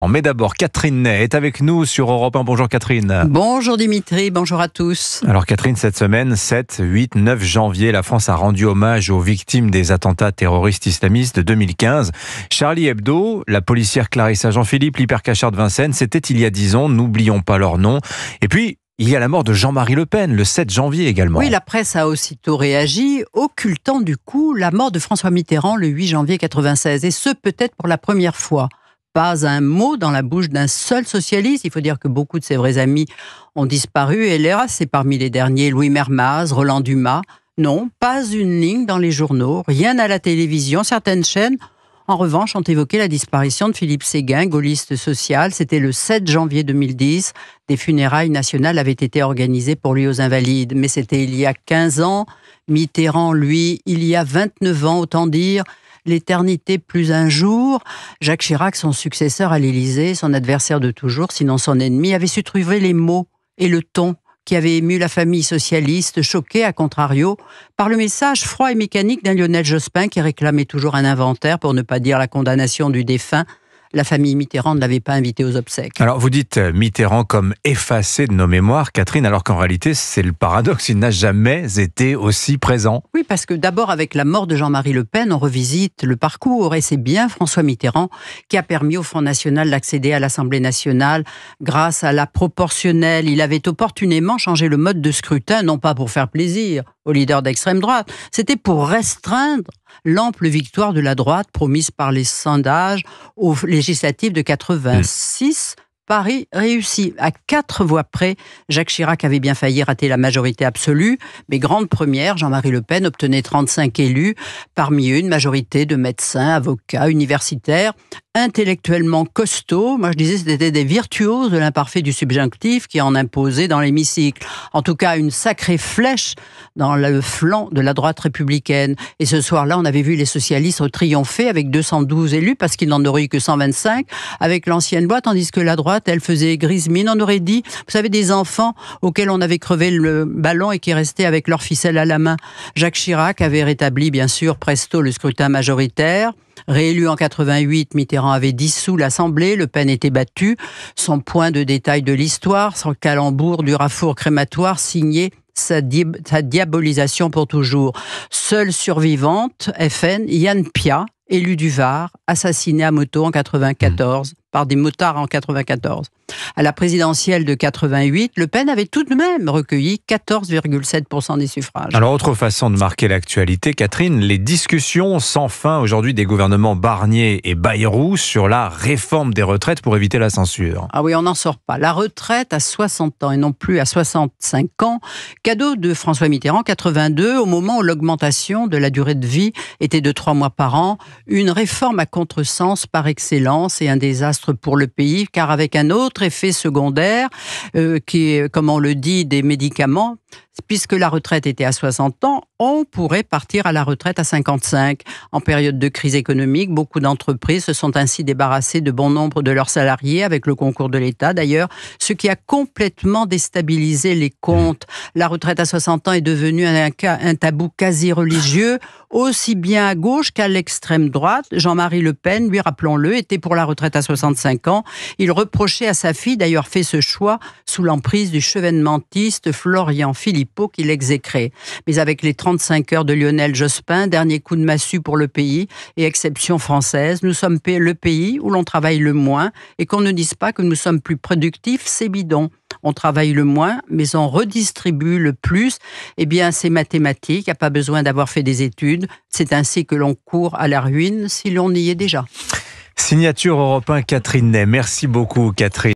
Mais d'abord, Catherine Ney est avec nous sur Europe 1. Bonjour Catherine. Bonjour Dimitri, bonjour à tous. Alors Catherine, cette semaine, 7, 8, 9 janvier, la France a rendu hommage aux victimes des attentats terroristes islamistes de 2015. Charlie Hebdo, la policière Clarissa Jean-Philippe, l'hypercachère de Vincennes, c'était il y a 10 ans, n'oublions pas leur nom. Et puis, il y a la mort de Jean-Marie Le Pen, le 7 janvier également. Oui, la presse a aussitôt réagi, occultant du coup la mort de François Mitterrand le 8 janvier 1996, et ce peut-être pour la première fois. Pas un mot dans la bouche d'un seul socialiste. Il faut dire que beaucoup de ses vrais amis ont disparu. Et l'hélas, c'est parmi les derniers Louis Mermaz, Roland Dumas. Non, pas une ligne dans les journaux, rien à la télévision. Certaines chaînes, en revanche, ont évoqué la disparition de Philippe Séguin, gaulliste social. C'était le 7 janvier 2010. Des funérailles nationales avaient été organisées pour lui aux Invalides. Mais c'était il y a 15 ans. Mitterrand, lui, il y a 29 ans, autant dire l'éternité plus un jour. Jacques Chirac, son successeur à l'Élysée, son adversaire de toujours, sinon son ennemi, avait su trouver les mots et le ton qui avaient ému la famille socialiste, choquée, à contrario, par le message froid et mécanique d'un Lionel Jospin qui réclamait toujours un inventaire, pour ne pas dire la condamnation du défunt. La famille Mitterrand ne l'avait pas invité aux obsèques. Alors vous dites Mitterrand comme effacé de nos mémoires, Catherine, alors qu'en réalité c'est le paradoxe, il n'a jamais été aussi présent. Oui, parce que d'abord avec la mort de Jean-Marie Le Pen, on revisite le parcours, et c'est bien François Mitterrand qui a permis au Front National d'accéder à l'Assemblée nationale grâce à la proportionnelle. Il avait opportunément changé le mode de scrutin, non pas pour faire plaisir aux leaders d'extrême droite, c'était pour restreindre l'ample victoire de la droite promise par les sondages aux législatives de 86. Paris réussi. À 4 voix près, Jacques Chirac avait bien failli rater la majorité absolue, mais grande première, Jean-Marie Le Pen obtenait 35 élus, parmi eux une majorité de médecins, avocats, universitaires, intellectuellement costauds. Moi je disais c'était des virtuoses de l'imparfait du subjonctif qui en imposaient dans l'hémicycle. En tout cas une sacrée flèche dans le flanc de la droite républicaine. Et ce soir-là, on avait vu les socialistes triompher avec 212 élus parce qu'il n'en aurait eu que 125 avec l'ancienne loi, tandis que la droite, elle faisait grise mine. On aurait dit, vous savez, des enfants auxquels on avait crevé le ballon et qui restaient avec leur ficelle à la main. Jacques Chirac avait rétabli, bien sûr, presto le scrutin majoritaire. Réélu en 88, Mitterrand avait dissous l'Assemblée, Le Pen était battu. Son point de détail de l'histoire, son calembour du rafour crématoire signé sa diabolisation pour toujours. Seule survivante, FN, Yann Piat, élu du Var, assassiné à moto en 94, par des motards en 94. À la présidentielle de 88, Le Pen avait tout de même recueilli 14,7% des suffrages. Alors, autre façon de marquer l'actualité, Catherine, les discussions sans fin aujourd'hui des gouvernements Barnier et Bayrou sur la réforme des retraites pour éviter la censure. Ah oui, on n'en sort pas. La retraite à 60 ans et non plus à 65 ans, cadeau de François Mitterrand, 82, au moment où l'augmentation de la durée de vie était de 3 mois par an, une réforme à contresens par excellence et un désastre pour le pays, car avec un autre effet secondaire, qui est, comme on le dit, des médicaments. Puisque la retraite était à 60 ans, on pourrait partir à la retraite à 55. En période de crise économique, beaucoup d'entreprises se sont ainsi débarrassées de bon nombre de leurs salariés, avec le concours de l'État d'ailleurs, ce qui a complètement déstabilisé les comptes. La retraite à 60 ans est devenue un tabou quasi religieux, aussi bien à gauche qu'à l'extrême droite. Jean-Marie Le Pen, lui, rappelons-le, était pour la retraite à 65 ans. Il reprochait à sa fille d'ailleurs fait ce choix sous l'emprise du chevènementiste Florian Philippot qui l'exécrait. Mais avec les 35 heures de Lionel Jospin, dernier coup de massue pour le pays et exception française, nous sommes le pays où l'on travaille le moins, et qu'on ne dise pas que nous sommes plus productifs, c'est bidon. On travaille le moins, mais on redistribue le plus. Eh bien, c'est mathématique, il n'y a pas besoin d'avoir fait des études. C'est ainsi que l'on court à la ruine si l'on y est déjà. Signature Europe 1, Catherine Ney. Merci beaucoup, Catherine.